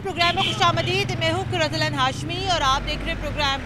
Programme में खुशामदीद। मैं हूँ कुरतलन हाशमी और आप देख रहे हैं प्रोग्राम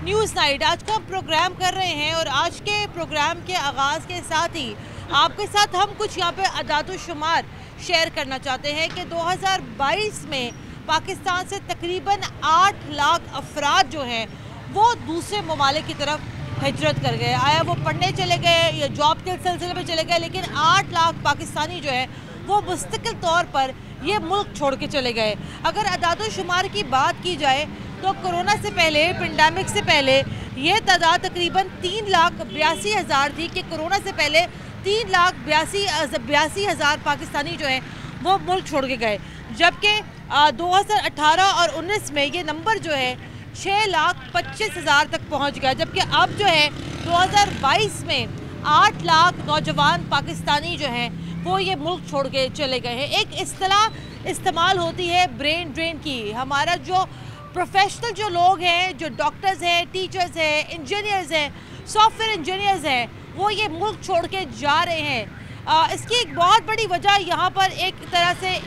न्यूज़ नाइट। आज का प्रोग्राम कर रहे हैं और आज के प्रोग्राम के आगाज़ के साथ ही आपके साथ हम कुछ यहाँ पे अदाद-ओ-शुमार शेयर करना चाहते हैं कि 2022 में पाकिस्तान से तकरीबन 8 लाख अफराद जो हैं वो दूसरे ममालिक की तरफ हिजरत कर गए। आया वो पढ़ने चले गए या जॉब के सिलसिले में चले गए, लेकिन 8 लाख पाकिस्तानी जो है वो मुस्तकिल तौर पर ये मुल्क छोड़ के चले गए। अगर अदाद-ओ-शुमार की बात की जाए तो कोरोना से पहले, पेंडेमिक से पहले ये तादाद तकरीबन 3,82,000 थी कि कोरोना से पहले 3,82,000 पाकिस्तानी जो है वो मुल्क छोड़ के गए, जबकि 2018 और 19 में ये नंबर जो है 6,25,000 तक पहुंच गया। जबकि अब जो है 2022 में 8 लाख नौजवान पाकिस्तानी जो हैं वो ये मुल्क छोड़ के चले गए हैं। एक इस्तेलाह इस्तेमाल होती है ब्रेन ड्रेन की। हमारा जो प्रोफेशनल जो लोग हैं, जो डॉक्टर्स हैं, टीचर्स हैं, इंजीनियर्स हैं, सॉफ्टवेयर इंजीनियर्स हैं, वो ये मुल्क छोड़ के जा रहे हैं। इसकी एक बहुत बड़ी वजह यहाँ पर एक तरह से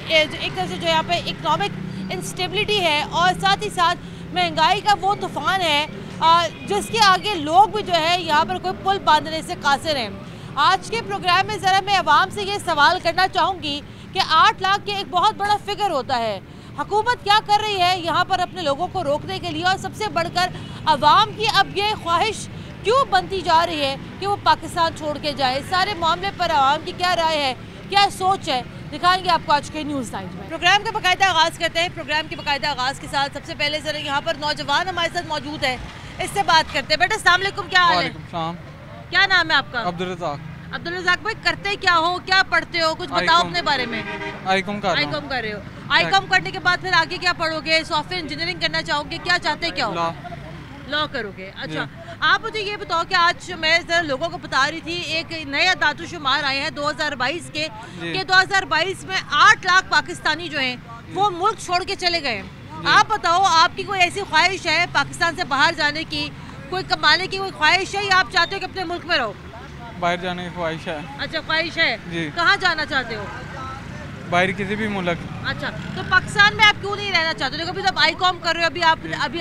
जो यहाँ पे इकनॉमिक इंस्टेबिलिटी है और साथ ही साथ महंगाई का वो तूफ़ान है जिसके आगे लोग भी जो है यहाँ पर कोई पुल बांधने से कासिर हैं। आज के प्रोग्राम में ज़रा मैं अवाम से ये सवाल करना चाहूँगी कि 8 लाख के एक बहुत बड़ा फिगर होता है, हुकूमत क्या कर रही है यहाँ पर अपने लोगों को रोकने के लिए, और सबसे बढ़कर अवाम की अब ये ख्वाहिश क्यों बनती जा रही है कि वो पाकिस्तान छोड़ के जाए। सारे मामले पर अवाम की क्या राय है, क्या सोच है, दिखाएंगे आपको आज के न्यूज़ नाइट में। प्रोग्राम का बाकायदा आगाज़ करते हैं। प्रोग्राम के बाकायदा आगाज़ के साथ सबसे पहले ज़रा यहाँ पर नौजवान हमारे साथ मौजूद है, इससे बात करते हैं। बेटा अस्सलाम वालेकुम, क्या हाल है? क्या नाम है आपका? अब्दुल रज़ाक। अब्दुल रज़ाक भाई, करते क्या हो, क्या पढ़ते हो, कुछ बताओ अपने बारे में। आईकॉम कर रहे हो। आईकॉम करने के बाद फिर आगे क्या पढ़ोगे? सॉफ्टवेयर इंजीनियरिंग करना चाहोगे? क्या चाहते, क्या हो? लॉ करोगे। अच्छा, आप मुझे ये बताओ कि आज मैं जरा लोगों को बता रही थी एक नए अदाद-ओ-शुमार आए हैं 2022 के कि 2022 में 8 लाख पाकिस्तानी जो हैं वो मुल्क छोड़ के चले गए। आप बताओ, आपकी कोई ऐसी ख्वाहिश है पाकिस्तान से बाहर जाने की, कोई कमाने की कोई ख्वाहिश है, या आप चाहते हो कि अपने मुल्क में रहो? बाहर जाने की ख्वाहिश है। अच्छा, ख्वाहिश है। कहाँ जाना चाहते हो? बाहर किसी भी मुल्क। अच्छा, तो पाकिस्तान में आप क्यों नहीं रहना चाहते? देखो अभी तो आईकॉम कर रहे हो, अभी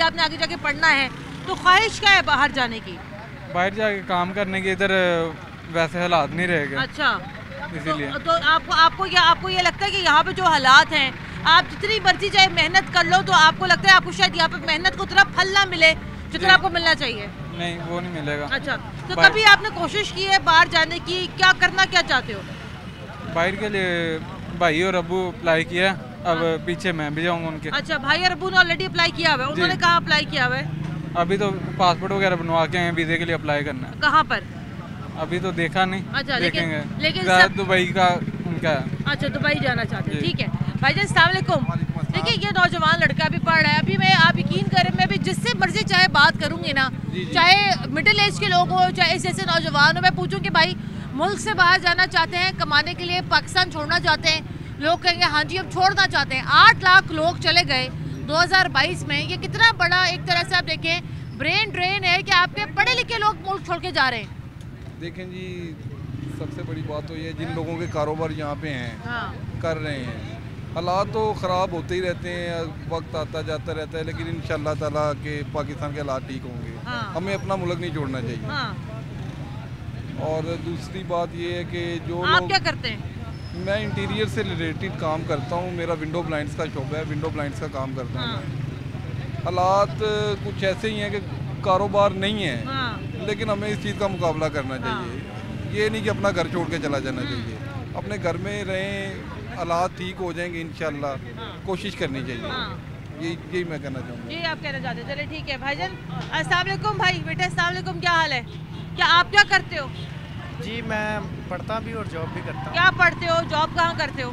आपने आगे जाके पढ़ना है, तो ख्वाहिश क्या है बाहर जाने की? बाहर जाके काम करने की, इधर वैसे हालात नहीं रहेंगे। अच्छा, इसीलिए तो आपको ये लगता है कि यहाँ पे जो हालात हैं, आप जितनी मर्जी चाहे मेहनत कर लो, तो आपको लगता है आपको शायद यहाँ पे मेहनत को उतना फल ना मिले जितना आपको मिलना चाहिए? नहीं, वो नहीं मिलेगा। अच्छा, तो कभी आपने कोशिश की है बाहर जाने की? क्या करना क्या चाहते हो? बाहर के लिए भाई और अबू अप्लाई किया, अब पीछे मैं भी जाऊंगा उनके। अच्छा, भाई और अबू ने ऑलरेडी अप्लाई किया हुआ है? उन्होंने कहाँ अप्लाई किया हुआ है? अभी तो पासपोर्ट वगैरह बनवा के हैं, वीज़े के लिए अप्लाई करना है। कहाँ पर? अभी तो देखा नहीं। अच्छा, देखेंगे। लेकिन दुबई का उनका है। अच्छा, दुबई जाना चाहते हैं, ठीक है। भाईजान अस्सलाम वालेकुम। देखिए, ये नौजवान लड़का भी पढ़ रहा है। अभी आप यकीन करें, मैं भी जिससे मर्जी चाहे बात करूंगी ना, चाहे मिडिल एज के लोग हो, चाहे ऐसे नौजवान हो, मैं पूछूं कि भाई मुल्क से बाहर जाना चाहते हैं, कमाने के लिए पाकिस्तान छोड़ना चाहते हैं, लोग कहेंगे हाँ जी हम छोड़ना चाहते हैं। 8 लाख लोग चले गए 2022 में। ये कितना बड़ा एक तरह से आप देखें ब्रेन ड्रेन है कि आपके पढ़े लिखे लोग मुल्क छोड़ के जा रहे हैं। देखें जी, सबसे बड़ी बात तो ये जिन लोगों के कारोबार यहाँ पे हैं कर रहे हैं, हालात तो ख़राब होते ही रहते हैं, वक्त आता जाता रहता है, लेकिन इंशाल्लाह ताला के पाकिस्तान के हालात ठीक होंगे। हमें अपना मुल्क नहीं छोड़ना चाहिए। और दूसरी बात ये है कि जो आप क्या करते हैं? मैं इंटीरियर से रिलेटेड काम करता हूँ, मेरा विंडो ब्लाइंड्स का शॉप है, विंडो ब्लाइंड्स का काम करता हूँ। हालात कुछ ऐसे ही हैं कि कारोबार नहीं है, लेकिन हमें इस चीज़ का मुकाबला करना चाहिए। ये नहीं कि अपना घर छोड़ के चला जाना चाहिए, अपने घर में रहें, हालात ठीक हो जाएंगे इंशाल्लाह, कोशिश करनी चाहिए। यही मैं कहना चाहूँगा। ये आप कहना चाहते हैं? चलिए ठीक है। भाईजान अस्सलाम वालेकुम। भाई बेटा अस्सलाम वालेकुम, क्या हाल है? क्या आप क्या करते हो? जी, मैं पढ़ता भी और जॉब भी करता हूँ। क्या पढ़ते हो, जॉब कहाँ करते हो?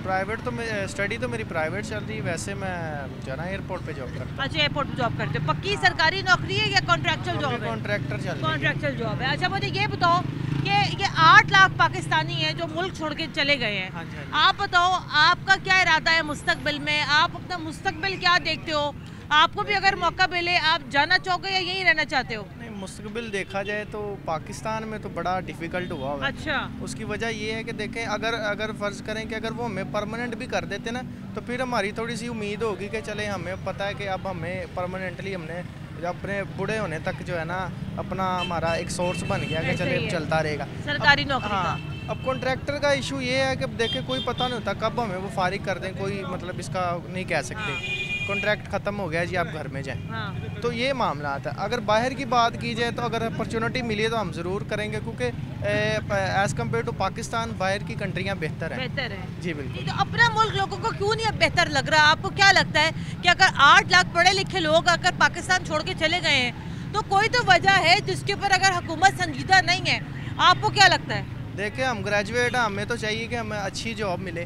प्राइवेट तो स्टडी तो मेरी प्राइवेट चल रही है, वैसे मैं जाना एयरपोर्ट पे जॉब करता हूँ। अच्छा, एयरपोर्ट पे जॉब करते हो। पक्की सरकारी नौकरी है या कॉन्ट्रैक्चुअल जॉब है? कॉन्ट्रैक्टर चल रही है। कॉन्ट्रैक्चुअल जॉब है। अच्छा, मुझे ये बताओ कि ये 8 लाख पाकिस्तानी हैं जो मुल्क छोड़ के चले गए हैं। हाँ जी। आप बताओ, आपका क्या इरादा है मुस्तकबिल में? आप अपना मुस्तकबिल क्या देखते हो? आपको भी अगर मौका मिले आप जाना चाहोगे या यहीं रहना चाहते हो? नहीं, मुस्तकबिल देखा जाए तो पाकिस्तान में तो बड़ा डिफ़िकल्ट हुआ है। अच्छा, उसकी वजह ये है कि देखें, अगर फ़र्ज़ करें कि अगर वो हमें परमानेंट भी कर देते ना, तो फिर हमारी थोड़ी सी उम्मीद होगी कि चले, हमें पता है कि अब हमें परमानेंटली हमने अपने बूढ़े होने तक जो है ना अपना हमारा एक सोर्स बन गया कि चले चलता रहेगा सरकारी नौकरी हाँ। का। अब कॉन्ट्रैक्टर का इशू ये है कि देखें कोई पता नहीं होता कब हमें वो फारिग कर दें, कोई मतलब इसका नहीं कह सकते। कॉन्ट्रैक्ट ख़त्म हो गया जी, आप घर में जाएं। हाँ। तो ये मामला आता है। अगर बाहर की बात की जाए तो अगर अपॉर्चुनिटी मिली तो हम ज़रूर करेंगे, क्योंकि एज़ कम्पेयर टू पाकिस्तान बाहर की कंट्रियाँ बेहतर हैं। बेहतर है जी बिल्कुल। तो अपना मुल्क लोगों को क्यों नहीं अब बेहतर लग रहा? आपको क्या लगता है कि अगर 8 लाख पढ़े लिखे लोग अगर पाकिस्तान छोड़ के चले गए हैं तो कोई तो वजह है जिसके ऊपर अगर हुकूमत संजीदा नहीं है? आपको क्या लगता है? देखिए, हम ग्रेजुएट हैं, हमें तो चाहिए कि हमें अच्छी जॉब मिले।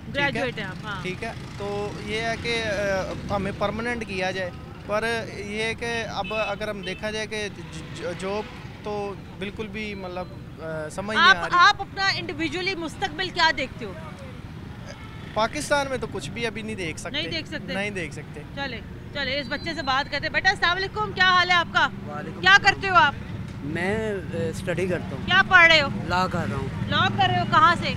ग्रेजुएट है आप? हाँ। ठीक है, तो ये है कि हमें परमानेंट किया जाए, पर ये है कि अब अगर हम देखा जाए कि जॉब तो बिल्कुल भी मतलब समझ नहीं आ रही। आप अपना इंडिविजुअली मुस्तकबिल क्या देखते हो? पाकिस्तान में तो कुछ भी अभी नहीं देख सकते। नहीं देख सकते? नहीं देख सकते। चले चले इस बच्चे से बात करते हैं। बेटा अस्सलाम वालेकुम, क्या हाल है आपका? क्या करते हो आप? मैं स्टडी करता हूँ। क्या पढ़ रहे हो? लॉ कर रहा हूँ। लॉ कर रहे हो? कहाँ से?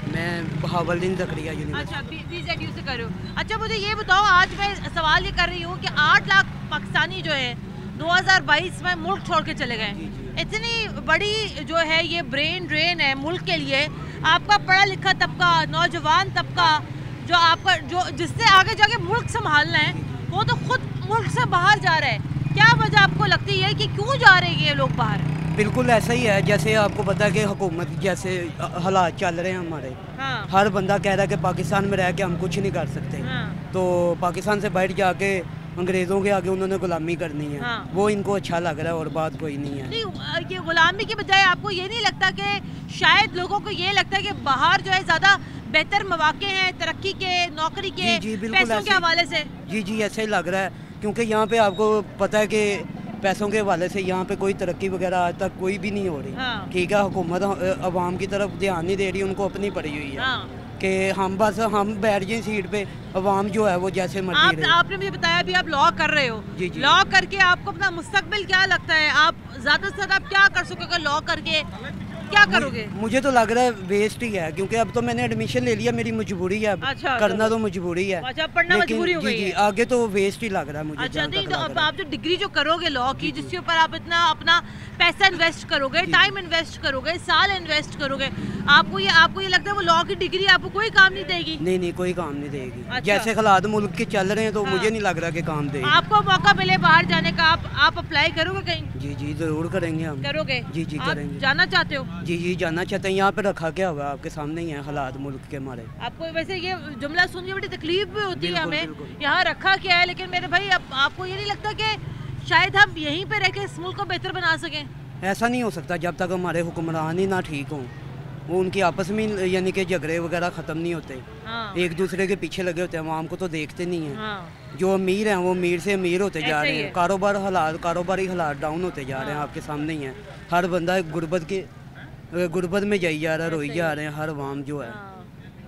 मैं बहावलदीन ज़करिया यूनिवर्सिटी। अच्छा, BZU से कर रहे हो। अच्छा, मुझे ये बताओ, आज मैं सवाल ये कर रही हूँ कि 8 लाख पाकिस्तानी जो है 2022 में मुल्क छोड़ के चले गए। इतनी बड़ी जो है ये ब्रेन ड्रेन है मुल्क के लिए। आपका पढ़ा लिखा तबका, नौजवान तबका, जो आपका जो जिससे आगे जाके मुल्क संभालना है, वो तो खुद मुल्क से बाहर जा रहा है। क्या वजह आपको लगती है कि क्यों जा रहे हैं ये लोग बाहर? बिल्कुल ऐसा ही है, जैसे आपको पता है कि हुकूमत जैसे हालात चल रहे हैं हमारे। हाँ। हर बंदा कह रहा है कि पाकिस्तान में रह के हम कुछ नहीं कर सकते। हाँ। तो पाकिस्तान से बाहर जाके अंग्रेज़ों के आगे उन्होंने गुलामी करनी है। हाँ। वो इनको अच्छा लग रहा है और बात कोई नहीं है। नहीं, ये गुलामी की बजाय आपको ये नहीं लगता कि शायद लोगों को ये लगता है कि बाहर जो है ज़्यादा बेहतर मौके हैं तरक्की के, नौकरी के, जी बिल्कुल पैसों के हवाले से? जी ऐसे ही लग रहा है, क्योंकि यहाँ पे आपको पता है कि पैसों के हवाले से यहाँ पे कोई तरक्की वगैरह आज तक कोई भी नहीं हो रही। हाँ। ठीक है, हुकूमत अवाम की तरफ ध्यान नहीं दे रही, उनको अपनी पड़ी हुई है। हाँ। कि हम बैठ जाएं सीट पे, अवाम जो है वो जैसे मर्जी रहे। आपने मुझे बताया भी आप लॉ कर रहे हो। जी। लॉ करके आपको अपना मुस्तकबिल क्या लगता है? आप ज्यादा से ज्यादा आप क्या कर सकोगे लॉ करके? क्या करोगे? मुझे तो लग रहा है वेस्ट ही है, क्योंकि अब तो मैंने एडमिशन ले लिया, मेरी मजबूरी है। अच्छा, करना तो मजबूरी है। अच्छा, पढ़ना मजबूरी हो गई है। आगे तो वेस्ट ही लग रहा है मुझे। अच्छा, नहीं तो अब आप जो डिग्री जो करोगे लॉ की, जिसके ऊपर आप इतना अपना पैसा इन्वेस्ट करोगे, टाइम इन्वेस्ट करोगे, साल इन्वेस्ट करोगे, आपको ये लगता है वो लॉ की डिग्री आपको कोई काम नहीं देगी? नहीं कोई काम नहीं देगी। अच्छा। जैसे हालात मुल्क के चल रहे हैं तो हाँ। मुझे नहीं लग रहा कि काम देगी। आपको मौका मिले बाहर जाने का, आप अप्लाई करोगे कहीं? जी जरूर करेंगे हम। करोगे? जी आप करेंगे। जाना चाहते हो? जी जाना चाहते हैं। यहाँ पे रखा क्या हुआ आपके सामने ही है हालात मुल्क के हमारे। आपको वैसे ये जुमला सुन के बड़ी तकलीफ भी होती है हमें, बिल्कुल। यहाँ रखा क्या है, लेकिन मेरे भाई आपको ये नहीं लगता कि शायद हम यहीं पे रह के इस मुल्क को बेहतर बना सकें? ऐसा नहीं हो सकता जब तक हमारे हुक्मरान ही ना ठीक हों। वो उनकी आपस में यानी कि झगड़े वगैरह ख़त्म नहीं होते। हाँ। एक दूसरे के पीछे लगे होते हैं, आवाम को तो देखते नहीं हैं। हाँ। जो अमीर हैं वो अमीर से अमीर होते जा ऐसे रहे ही हैं। है। कारोबारी हालात डाउन होते जा रहे हैं, आपके सामने ही हैं। हर बंदा गुर्बत में जाई जा रहा है, रोई जा रहे हैं हर आवाम जो है।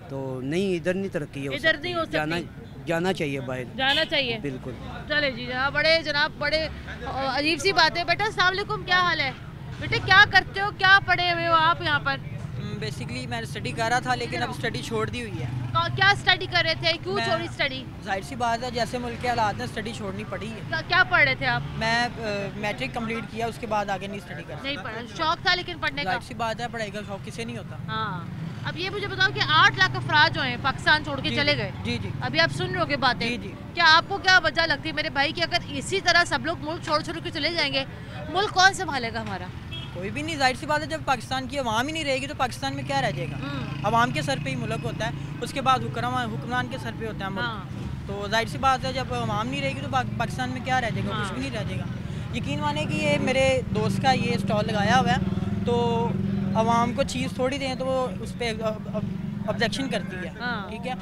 तो नहीं, इधर नहीं तरक्की है। इधर नहीं हो सकती। जाना चाहिए बाहर, जाना चाहिए। बिल्कुल। चले जी, जनाब बड़े अजीब सी बात है। बेटा अस्सलाम वालेकुम, क्या हाल है? बेटे क्या करते हो, क्या पढ़े हुए हो आप यहाँ पर? बेसिकली मैं स्टडी कर रहा था, लेकिन अब स्टडी छोड़ दी हुई है। क्या स्टडी कर रहे थे, क्यों छोड़ी स्टडी? जाहिर सी बात है, जैसे मुल्क के हालात में स्टडी छोड़नी पड़ी है। क्या पढ़ रहे थे आप? मैं मैट्रिक कंप्लीट किया, उसके बाद आगे नहीं स्टडी कर नहीं पढ़ा, शौक था लेकिन पढ़ने का? जाहिर सी बात है, पढ़ाई का शौक किसे नहीं होता। हाँ। अब ये मुझे बताओ कि 8 लाख अफराद जो हैं पाकिस्तान छोड़ के चले गए। जी। अभी आप सुन रहे हो बातें। जी। क्या आपको क्या वजह लगती है मेरे भाई कि अगर इसी तरह सब लोग मुल्क छोड़ के चले जाएंगे, मुल्क कौन संभालेगा हमारा? कोई भी नहीं। जाहिर सी बात है, जब पाकिस्तान की अवाम ही नहीं रहेगी तो पाकिस्तान में क्या रह जाएगा? अवाम के सर पे ही मुल्क होता है, उसके बाद हुक्मरान के सर पे होता है मुल्क। तो जाहिर सी बात है, जब अवाम नहीं रहेगी तो पाकिस्तान में क्या रह जाएगा? कुछ भी नहीं रह जाएगा। यकीन माने कि ये मेरे दोस्त का ये स्टॉल लगाया हुआ है, तो अवाम को चीज़ थोड़ी दें तो वो उस पर ऑब्जेक्शन करती है। ठीक है।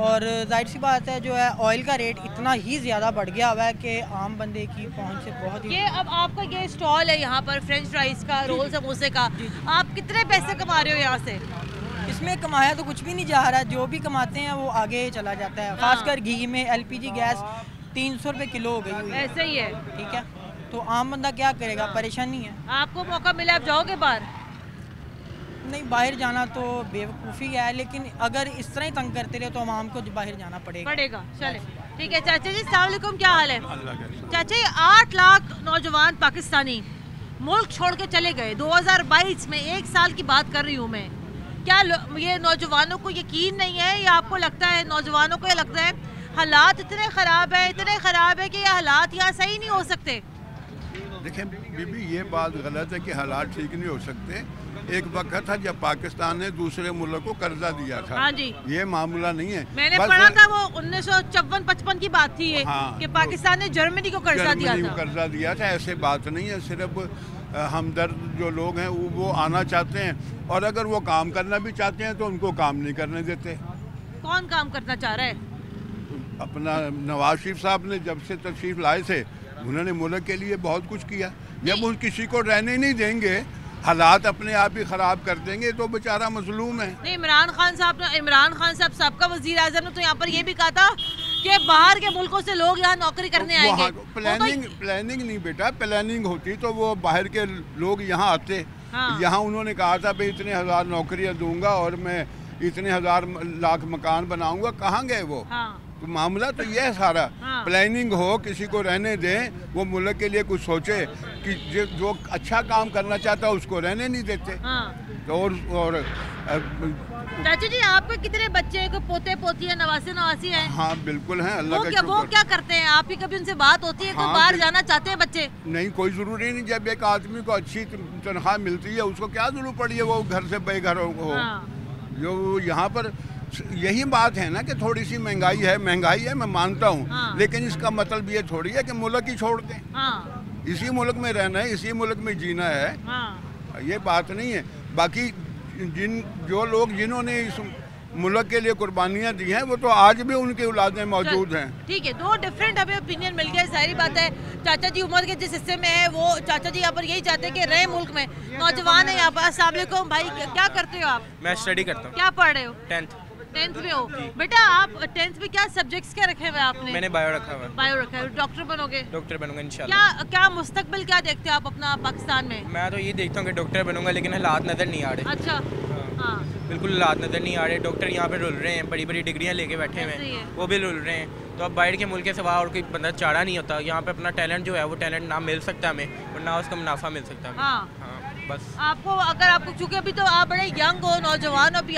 और जाहिर सी बात है, जो है ऑयल का रेट इतना ही ज़्यादा बढ़ गया हुआ है कि आम बंदे की पहुंच से बहुत ही। ये अब आपका ये स्टॉल है यहाँ पर फ्रेंच फ्राइज का, रोल समोसे का, आप कितने पैसे कमा रहे हो यहाँ से? इसमें कमाया तो कुछ भी नहीं जा रहा, जो भी कमाते हैं वो आगे चला जाता है। खासकर घी में LPG गैस 300 रुपये किलो हो गई हुई है। ऐसे ही है। ठीक है, तो आम बंदा क्या करेगा, परेशानी है। आपको मौका मिले आप जाओगे बाहर? नहीं, बाहर जाना तो बेवकूफ़ी है, लेकिन अगर इस तरह ही तंग करते रहे तो आवाम को बाहर जाना पड़ेगा। चले ठीक है। चाचा जी अस्सलाम वालेकुम, क्या हाल है? चाचा जी 8 लाख नौजवान पाकिस्तानी मुल्क छोड़ के चले गए 2022 में, 1 साल की बात कर रही हूँ मैं। क्या ये नौजवानों को यकीन नहीं है, या आपको लगता है नौजवानों को ये लगता है हालात इतने ख़राब है कि ये हालात यहाँ सही नहीं हो सकते? देखिए बीबी, ये बात गलत है कि हालात ठीक नहीं हो सकते। एक वक्त था जब पाकिस्तान ने दूसरे मुल्क को कर्जा दिया था। हाँ जी, ये मामला नहीं है। मैंने पढ़ा था वो 1954-55 की बात थी ये, हाँ, कि पाकिस्तान ने जर्मनी को कर्जा दिया था। ऐसे बात नहीं है। सिर्फ हमदर्द जो लोग हैं वो आना चाहते हैं, और अगर वो काम करना भी चाहते हैं तो उनको काम नहीं करने देते। कौन काम करना चाह रहा है? अपना नवाज शरीफ साहब ने जब से तशरीफ लाए थे, उन्होंने मुल्क के लिए बहुत कुछ किया। जब उन किसी को रहने नहीं देंगे, हालात अपने आप ही ख़राब कर देंगे, तो बेचारा मजलूम है। नहीं, इमरान खान साहब सबका वज़ीर आज़म ने तो यहाँ पर ये भी कहा था कि बाहर के मुल्कों से लोग यहाँ नौकरी करने आएंगे। प्लानिंग नहीं बेटा, प्लानिंग होती तो वो बाहर के लोग यहाँ आते। हाँ। यहाँ उन्होंने कहा था भाई इतने हजार नौकरियाँ दूंगा और मैं इतने हजार लाख मकान बनाऊंगा, कहाँ गए वो? हाँ। तो मामला तो ये है सारा। हाँ। प्लानिंग हो, किसी को रहने दें, वो मुल्क के लिए कुछ सोचे कि जो अच्छा काम करना चाहता है उसको रहने नहीं देते। हाँ। और चाचा जी आपके कितने बच्चे को पोते पोती है, नवासी हैं? हाँ बिल्कुल हैं, अल्लाह का शुक्र। वो क्या करते हैं? आपकी कभी उनसे बात होती है? हाँ, बाहर जाना चाहते हैं बच्चे? नहीं, कोई ज़रूरी नहीं। जब एक आदमी को अच्छी तनख्वाह मिलती है, उसको क्या जरूरत पड़ी है वो घर से बेघर हो। हाँ। जो यहाँ पर यही बात है ना कि थोड़ी सी महंगाई है, मैं मानता हूँ। हाँ। लेकिन इसका मतलब ये थोड़ी है कि मुल्क ही छोड़ दें। हाँ। इसी मुल्क में रहना है, इसी मुल्क में जीना है। हाँ। ये बात नहीं है। बाकी जो लोग जिन्होंने इस मुल्क के लिए कुर्बानियाँ दी हैं, वो तो आज भी उनकी औलादें मौजूद हैं। ठीक है, दो डिफरेंट हमें ओपिनियन मिल गया, सारी बात है। चाचा जी उम्र के जिस हिस्से में है, वो चाचा जी यहाँ पर यही चाहते हैं कि रहे मुल्क में। नौजवान है यहाँ पर। अस्सलाम वालेकुम भाई, क्या करते हो आप? मैं स्टडी करता हूँ। क्या पढ़ रहे हो? 10th में हो। बेटा आप 10th में क्या सब्जेक्ट्स क्या रखे हुए आपने? मैंने बायो रखा हुआ है। बायो रखा है। डॉक्टर बनोगे? डॉक्टर बनूंगा इंशाल्लाह। क्या मुस्तकबिल क्या देखते हो आप अपना पाकिस्तान में? मैं तो ये देखता हूँ कि डॉक्टर बनूंगा, लेकिन हालात नज़र नहीं आ रहे। अच्छा। हाँ। बिल्कुल हालात नज़र नहीं आ रहे। डॉक्टर यहाँ पे रुल रहे हैं, बड़ी बड़ी डिग्रियाँ लेके बैठे हुए हैं, वो भी रुल रहे हैं। तो अब बाहर के मुल्क के सिवा और कोई बंदा चारा नहीं होता। यहाँ पे अपना टैलेंट जो है वो टैलेंट ना मिल सकता हमें, और ना उसका मुनाफा मिल सकता है। हाँ, बस आपको चूँकि अभी तो आप बड़े यंग हो, नौजवान हो, अभी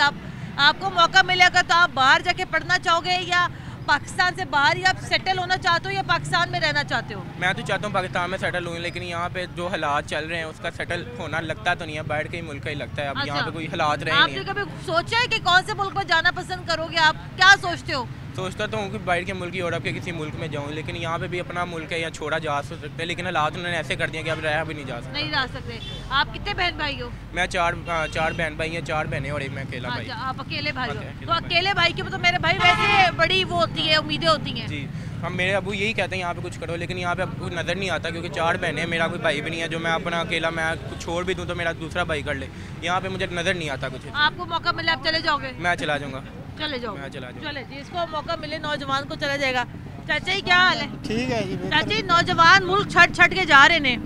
आपको मौका मिलेगा तो आप बाहर जाके पढ़ना चाहोगे, या पाकिस्तान से बाहर, या आप सेटल होना चाहते हो, या पाकिस्तान में रहना चाहते हो? मैं तो चाहता हूँ पाकिस्तान में सेटल हूँ, लेकिन यहाँ पे जो हालात चल रहे हैं उसका सेटल होना लगता तो नहीं है, बाहर के ही मुल्क का ही लगता है। अब यहाँ पे कोई हालात रहे नहीं है। आपने कभी सोचा है कि कौन से मुल्क में जाना पसंद करोगे? आप क्या सोचते हो? सोचता तो हूँ कि बाहर के मुल्क, यूरोप के किसी मुल्क में जाऊँ, लेकिन यहाँ पे भी अपना मुल्क है, यहाँ छोड़ा जा सकते हैं, लेकिन हालात उन्होंने ऐसे कर दिया कि अब रहा भी नहीं जा सकता। नहीं जा सकते। आप कितने बहन भाई हो? मैं चार बहन भाई हैं, 4 बहनें और एक मैं अकेला भाई। आप अकेले भाई हो? तो अकेले भाई के तो मेरे भाई वैसे बड़ी वो होती है, उम्मीदें होती हैं। जी, हम मेरे अबू यही कहते हैं यहाँ पे कुछ करो, लेकिन यहाँ पे अब कुछ नज़र नहीं आता, क्योंकि 4 बहनें हैं, मेरा कोई भाई भी नहीं है जो मैं अपना अकेला मैं कुछ छोड़ भी दूँ तो मेरा दूसरा भाई कर ले। यहाँ पे मुझे नज़र नहीं आता कुछ। आपको मौका मिले आप चले जाओगे? मैं चला जाऊँगा। चले जाओ। मैं चला जाऊँगा। चले जी, इसको मौका मिले नौजवान को चला जाएगा। चाचा जी क्या हाल है? ठीक है जी। चाचा जी नौजवान मुल्क छड़ के जा रहे ने,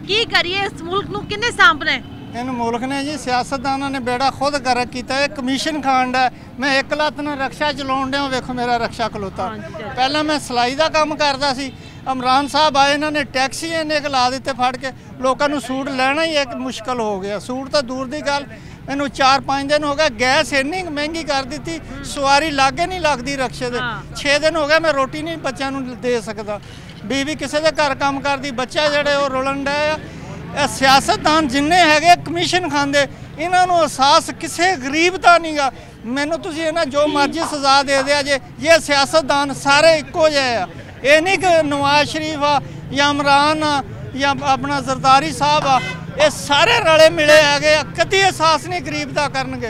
की करिए इस मुल्क नूं किन्ने सांभना है? इन मुल्क ने जी सियासतदाना ने बेड़ा खुद गर्क किया है। कमीशन खांड है। मैं एक लत्त नाल रक्षा चलाउण दिया, वेखो मेरा रक्षा खलोता। पहले मैं सिलाई का काम करता सी। इमरान साहब आए, इन्होंने टैक्सी इन्ने ला दिते फड़ के, लोगों को सूट लेना ही एक मुश्किल हो गया। सूट तो दूर की गल, इन्हू 4-5 दिन हो गए। गैस इन्नी महंगी कर दी, सवारी लागे नहीं लगती रक्शे दे। 6 दिन हो गए मैं रोटी नहीं बच्चों को दे सकता। बीवी किसी के घर काम करती, बच्चा जोड़े वो रुलन डे। सियासतदान जिन्ने है कमीशन खाते, इन्होंने एहसास किसी गरीब का नहीं गा। मैनू तुसीं इन्हां जो मर्जी सजा दे दिया जे, ये सियासतदान सारे इक्को जिहे आ। ये नहीं कि नवाज शरीफ आ या इमरान आ या अपना जरदारी साहब आ, ये सारे रले मिले है। कभी एहसास नहीं गरीब का करनगे,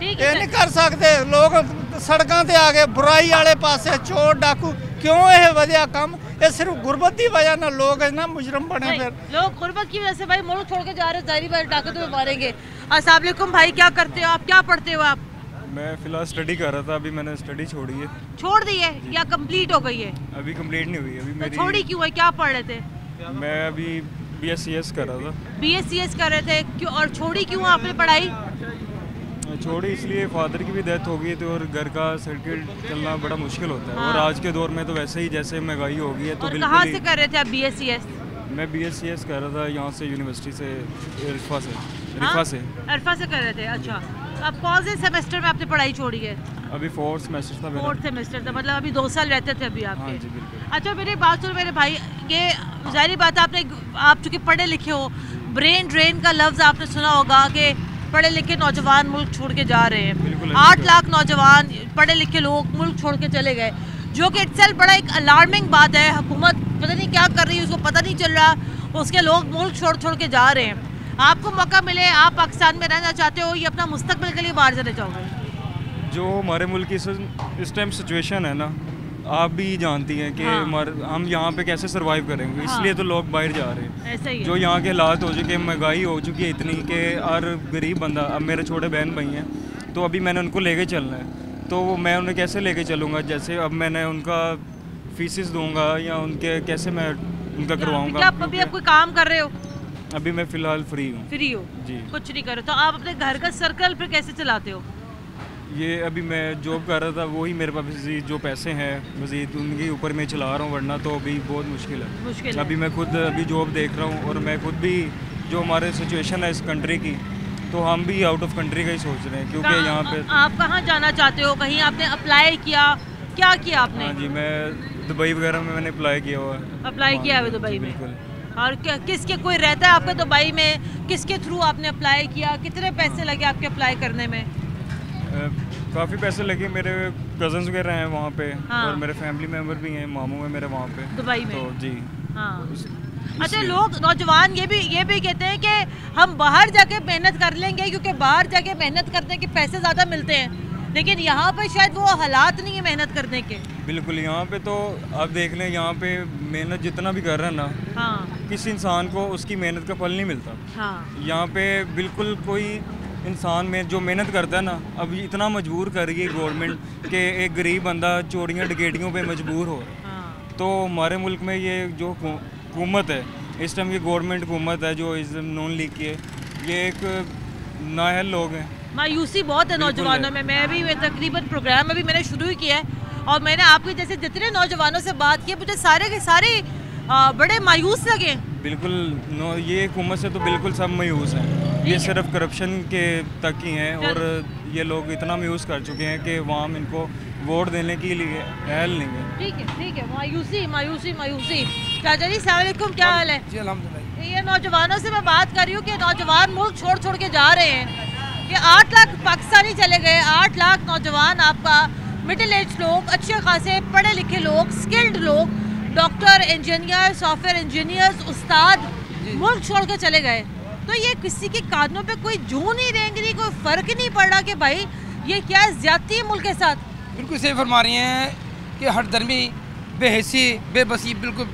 ये नहीं कर सकते। लोग सड़कों पर आ गए, बुराई वाले पासे, चोर डाकू। क्यों यह वजह कम? ये सिर्फ गुरबत की वजह ना लोग ना मुजरम बने। फिर लोग गुरबत की वजह से भाई मुल्क छोड़ के जा रहे, जारी बार डाकू तो मारेंगे। अस्सलाम वालेकुम भाई, क्या करते हो आप? क्या पढ़ते हो आप? मैं फिलहाल स्टडी कर रहा था, अभी मैंने स्टडी छोड़ी है। छोड़ दी है या कंप्लीट हो गई है? अभी कंप्लीट नहीं हुई अभी मेरी। छोड़ी क्यों है? क्या पढ़ रहे थे? मैं अभी BScs कर रहा था। BScs कर रहे थे, क्यों और छोड़ी क्यों आपने पढ़ाई? छोड़ी इसलिए फादर की भी डेथ हो गई थी और घर का सर्किल चलना बड़ा मुश्किल होता है। हाँ। और आज के दौर में तो वैसे ही जैसे महंगाई हो गई है तो और बिल्कुल कहाँ ही- से कर रहे थे आप BScs? मैं BScs कर रहा था यहाँ से यूनिवर्सिटी से रिफा से हाँ? अरफा से कर रहे थे, अच्छा। अब कौन से सेमेस्टर में आपने पढ़ाई छोड़ी है? अभी 4th सेमेस्टर था मेरा। 4th सेमेस्टर था, मतलब अभी 2 साल रहते थे अभी आपके। हाँ जी बिल्कुल। अच्छा मेरी बात सुनो मेरे भाई, ये जाहिर बात है आप चूँकि पढ़े लिखे हो, ब्रेन ड्रेन का लफ्ज़ आपने सुना होगा कि पढ़े लिखे नौजवान मुल्क छोड़ के जा रहे हैं। 8 लाख नौजवान पढ़े लिखे लोग मुल्क छोड़ के चले गए, जो कि इटसेल्फ बड़ा एक अलार्मिंग बात है। हुकूमत पता नहीं क्या कर रही है, उसको पता नहीं चल रहा, उसके लोग मुल्क छोड़ छोड़ के जा रहे हैं। आपको मौका मिले, आप पाकिस्तान में रहना चाहते हो या अपना मुस्तकबिल के लिए बाहर जाना चाहोगे? जो हमारे मुल्क की इस टाइम सिचुएशन है ना, आप भी जानती हैं कि हम यहाँ पे कैसे सरवाइव करेंगे, इसलिए तो लोग बाहर जा रहे हैं। ऐसा ही है। जो यहाँ के हालात हो चुके हैं, महंगाई हो चुकी है इतनी कि हर गरीब बंदा, अब मेरे छोटे बहन भाई हैं तो अभी मैंने उनको लेके चलना है, तो मैं उन्हें कैसे लेके चलूँगा? जैसे अब मैंने उनका फीसिस दूंगा या उनके कैसे मैं उनका करवाऊँगा? क्या अभी आप कोई काम कर रहे हो? अभी मैं फ़िलहाल फ्री हूँ। फ्री हो जी, कुछ नहीं कर रहे, तो आप अपने घर का सर्कल फिर कैसे चलाते हो? ये अभी मैं जॉब कर रहा था, वही मेरे पास जो पैसे हैं मज़ीद उनके ऊपर मैं चला रहा हूँ, वरना तो अभी बहुत मुश्किल है। अभी मैं खुद अभी जॉब देख रहा हूँ और मैं खुद भी जो हमारे सिचुएशन है इस कंट्री की, तो हम भी आउट ऑफ कंट्री का ही सोच रहे हैं, क्योंकि यहाँ पे आप कहाँ जाना चाहते हो? कहीं आपने अप्लाई किया? क्या किया आपने? हाँ जी, मैं दुबई वगैरह में मैंने अप्लाई किया हुआ है। अप्लाई किया है दुबई में? बिल्कुल। और किसके कोई रहता है आपके दुबई में? किसके थ्रू आपने अप्लाई किया? कितने पैसे लगे आपके अप्लाई करने में? काफ़ी पैसे लगे, मेरे कज़न्स वगैरह हैं वहाँ पे। हाँ। और मेरे फैमिली मेम्बर भी हैं, मामू हैं मेरे वहाँ पे दुबई में। तो जी हाँ। अच्छा, लोग नौजवान ये भी कहते हैं कि हम बाहर जाके मेहनत कर लेंगे, क्योंकि बाहर जाके मेहनत करने के पैसे ज़्यादा मिलते हैं, लेकिन यहाँ पे शायद वो हालात नहीं है मेहनत करने के। बिल्कुल, यहाँ पे तो आप देख लें, यहाँ पे मेहनत जितना भी कर रहा है ना, हाँ। किसी इंसान को उसकी मेहनत का फल नहीं मिलता। हाँ। यहाँ पे बिल्कुल कोई इंसान में जो मेहनत करता है ना, अभी इतना मजबूर कर रही है गवर्नमेंट कि एक गरीब बंदा चोरियाँ डकैतियों पे मजबूर हो। हाँ। तो हमारे मुल्क में ये जो हुकूमत है इस टाइम, ये गवर्नमेंट हुकूमत है जो इस नून लीग की है, ये एक नाअहल लोग हैं। मायूसी बहुत है नौजवानों में। मैं भी तकरीबन प्रोग्राम अभी मैंने शुरू ही किया है और मैंने आपके जैसे जितने नौजवानों से बात की, मुझे सारे के सारे बड़े मायूस लगे। बिल्कुल ये हुकूमत से तो बिल्कुल सब मायूस हैं। ये सिर्फ करप्शन के तक ही हैं और ये लोग इतना मायूस कर चुके हैं कि वाम इनको वोट देने के लिए अहल नहीं है। ठीक है, मायूसी मायूसी मायूसी। चाचा जी अस्सलाम वालेकुम, क्या हाल है? जी अल्हम्दुलिल्लाह। ये नौजवानों से मैं बात कर रही हूँ कि नौजवान मुल्क छोड़ छोड़ के जा रहे हैं। ये 8 लाख पाकिस्तानी चले गए, 8 लाख नौजवान आपका मिडिल एज लोग, अच्छे खासे पढ़े लिखे लोग, स्किल्ड लोग, डॉक्टर, इंजीनियर, सॉफ्टवेयर इंजीनियर्स, उस्ताद मुल्क छोड़ के चले गए। तो ये किसी के कानों पे कोई जू नहीं रेंग रही, कोई फ़र्क ही नहीं पड़ रहा कि भाई ये क्या ज्यादती है मुल्क के साथ। बिल्कुल सही फरमा रही हैं कि हरदर्मी, बेहसी, बेबसी बिल्कुल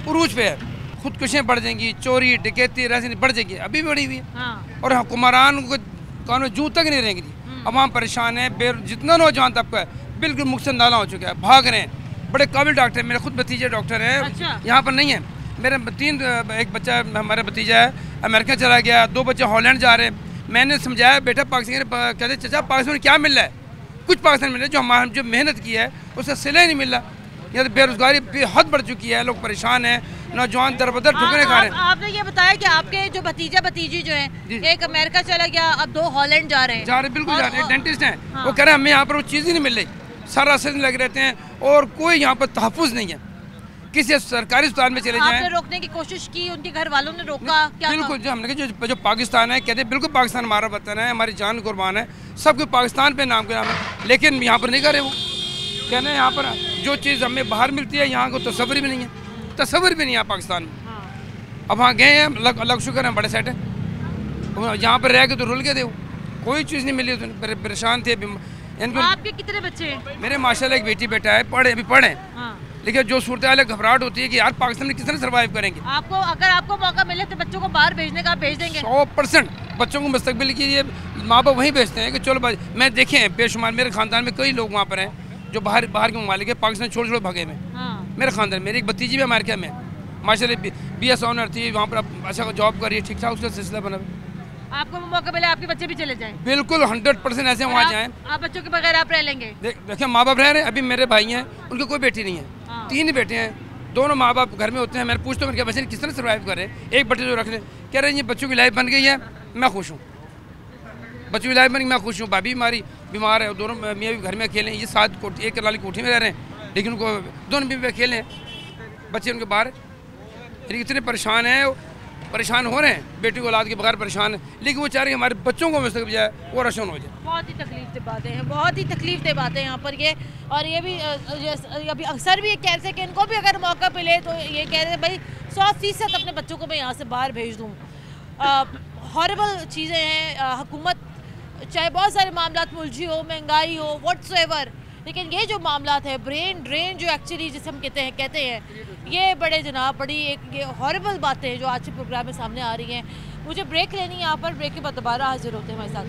उरूज पे है। खुदकुशियाँ बढ़ जाएंगी, चोरी डकैती राजनीति बढ़ जाएगी, अभी भी बढ़ी हुई है। हाँ। और हुक्मरान को कानून जू तक नहीं रहेंगी। अवाम परेशान है, जितना नौजवान तबका है बिल्कुल मुख्तन नाला हो चुका है, भाग रहे हैं। बड़े काबिल डॉक्टर हैं, मेरे खुद भतीजे डॉक्टर हैं। अच्छा। यहाँ पर नहीं है। मेरे एक बच्चा हमारा भतीजा है अमेरिका चला गया, 2 बच्चे हॉलैंड जा रहे हैं। मैंने समझाया बेटा पाकिस्तान, कहते चाचा पाकिस्तान में क्या मिल रहा है? कुछ पाकिस्तान मिल रहा है, जो हमारा जो मेहनत की है उसका सिला ही नहीं मिल रहा। यहाँ तो बेरोजगारी हद बढ़ चुकी है, लोग परेशान हैं, नौजवान दर-बदर ठुकरे खा रहे हैं। आपने ये बताया कि आपके जो भतीजा भतीजी जो हैं, एक अमेरिका चला गया, अब 2 हॉलैंड जा रहे हैं। बिल्कुल जा रहे हैं। डेंटिस्ट हैं, वो कह रहे हैं हमें यहाँ पर वो चीज़ ही नहीं मिल रही, सारा दिन लगे रहते हैं और कोई यहाँ पर तहफ़्फ़ुज़ नहीं है। किसी सरकारी अस्पताल में चले जाएं। आपने रोकने की कोशिश की, उनके घर वालों ने रोका? क्या बिल्कुल, जो हमने कहा जो पाकिस्तान है, कहते हैं बिल्कुल पाकिस्तान हमारा वतन है, हमारी जान कुर्बान है, सब कुछ पाकिस्तान पे नाम के नाम है, लेकिन यहाँ पर नहीं करे। वो कहने यहाँ पर जो चीज़ हमें बाहर मिलती है यहाँ को तस्वर भी नहीं है, तस्वर भी नहीं है पाकिस्तान में। अब वहाँ गए हैं, अलग शुक्र है, बड़े सेट है, यहाँ पर रह के तो रुल गए थे, कोई चीज़ नहीं मिली, परेशान थे। आपके कितने बच्चे हैं? मेरे माशाल्लाह एक बेटी बेटा है, पढ़े अभी पढ़े। लेकिन जो सूरत हाल घबराहट होती है कि यार पाकिस्तान में किस तरह सर्वाइव करेंगे। अगर आपको मौका मिले तो बच्चों को बाहर भेजने का भेज देंगे? 100% बच्चों को मुस्तकबिल के लिए माँ बाप वहीं भेजते हैं कि चलो मैं देखे हैं बेशुमार, मेरे खानदान में कई लोग वहाँ पर हैं जो बाहर के ममालिक है, पाकिस्तान छोड़ भागे में। मेरे खानदान मेरी एक भतीजी भी अमेरिका में, माशाल्लाह BS ऑनर थी, वहाँ पर अच्छा जॉब कर रही है, ठीक ठाक उसका सिलसिला बना। आपको मौका मिले आपके बच्चे भी चले जाएं? बिल्कुल 100% ऐसे वहाँ जाएँ। आप बच्चों के बगैर आप रह लेंगे? देखिए माँ बाप रह रहे हैं, अभी मेरे भाई हैं, उनके कोई बेटी नहीं है, 3 ही बेटे हैं, दोनों माँ बाप घर में होते हैं। मैंने पूछता हूँ उनके बच्चे किस तरह सर्वाइव कर रहे हैं, एक बच्चे जो रख रहे, कह रहे हैं ये बच्चों की लाइफ बन गई है, मैं खुश हूँ, बच्चों की लाइफ बन गई, मैं खुश हूँ। भाभी हमारी बीमार है, दोनों मियाँ भी घर में अकेले हैं, ये 7 कोठी 1 वाली कोठी में रह रहे हैं, लेकिन उनको दोनों भी अकेले हैं, बच्चे उनके बाहर, इतने परेशान हो रहे हैं, बेटी को औलाद के बगैर परेशान है, लेकिन वो चाह रहे हैं हमारे बच्चों को मुस्तक़बिल जाए वो रोशन हो जाए। बहुत ही तकलीफ बातें हैं, बहुत ही तकलीफ दे बातें हैं यहाँ पर ये। और ये भी अभी अक्सर भी ये कह रहे हैं कि इनको भी अगर मौका मिले तो ये कह रहे हैं भाई 100% अपने बच्चों को मैं यहाँ से बाहर भेज दूँ। हॉरेबल चीज़ें हैं, हुकूमत चाहे बहुत सारे मामला मुलझी हो, महंगाई हो, व्हाट्सएवर, लेकिन ये जो मामला है ब्रेन ड्रेन जो एक्चुअली जिसे हम कहते हैं ये बड़े जनाब बड़ी एक ये हॉरेबल बातें हैं जो आज के प्रोग्राम में सामने आ रही हैं। मुझे ब्रेक लेनी है यहाँ पर, ब्रेक के बाद दोबारा हाजिर होते हैं हमारे साथ।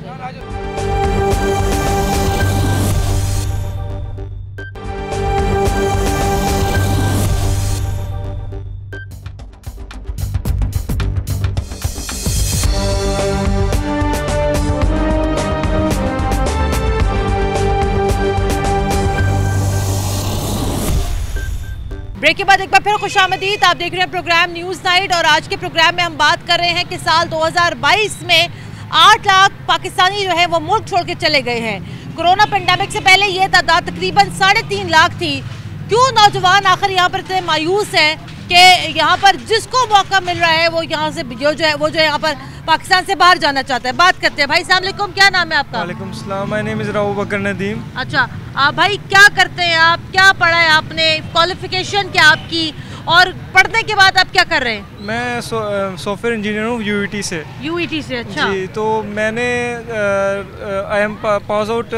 ब्रेक के बाद एक बार फिर खुशामदीद। आप देख रहे हैं प्रोग्राम न्यूज़ नाइट और आज के प्रोग्राम में हम बात कर रहे हैं कि साल 2022 में 8 लाख पाकिस्तानी जो है वो मुल्क छोड़ के चले गए हैं। कोरोना पेंडेमिक से पहले ये तादाद तकरीबन 3.5 लाख थी। क्यों नौजवान आखिर यहाँ पर इतने मायूस हैं कि यहाँ पर जिसको मौका मिल रहा है वो यहाँ से जो है यहाँ पर पाकिस्तान से बाहर जाना चाहता है। बात करते हैं। भाई अस्सलाम वालेकुम, क्या नाम है आपका? वालेकुम सलाम, माय नेम इज़ राव बकर नदीम। अच्छा भाई क्या करते हैं आप, क्या पढ़ा है आपने, क्वालिफिकेशन क्या आपकी, और पढ़ने के बाद आप क्या कर रहे हैं? मैं सॉफ्टवेयर इंजीनियर हूँ UET से। UET से, अच्छा जी। तो मैंने आई एम पास आउट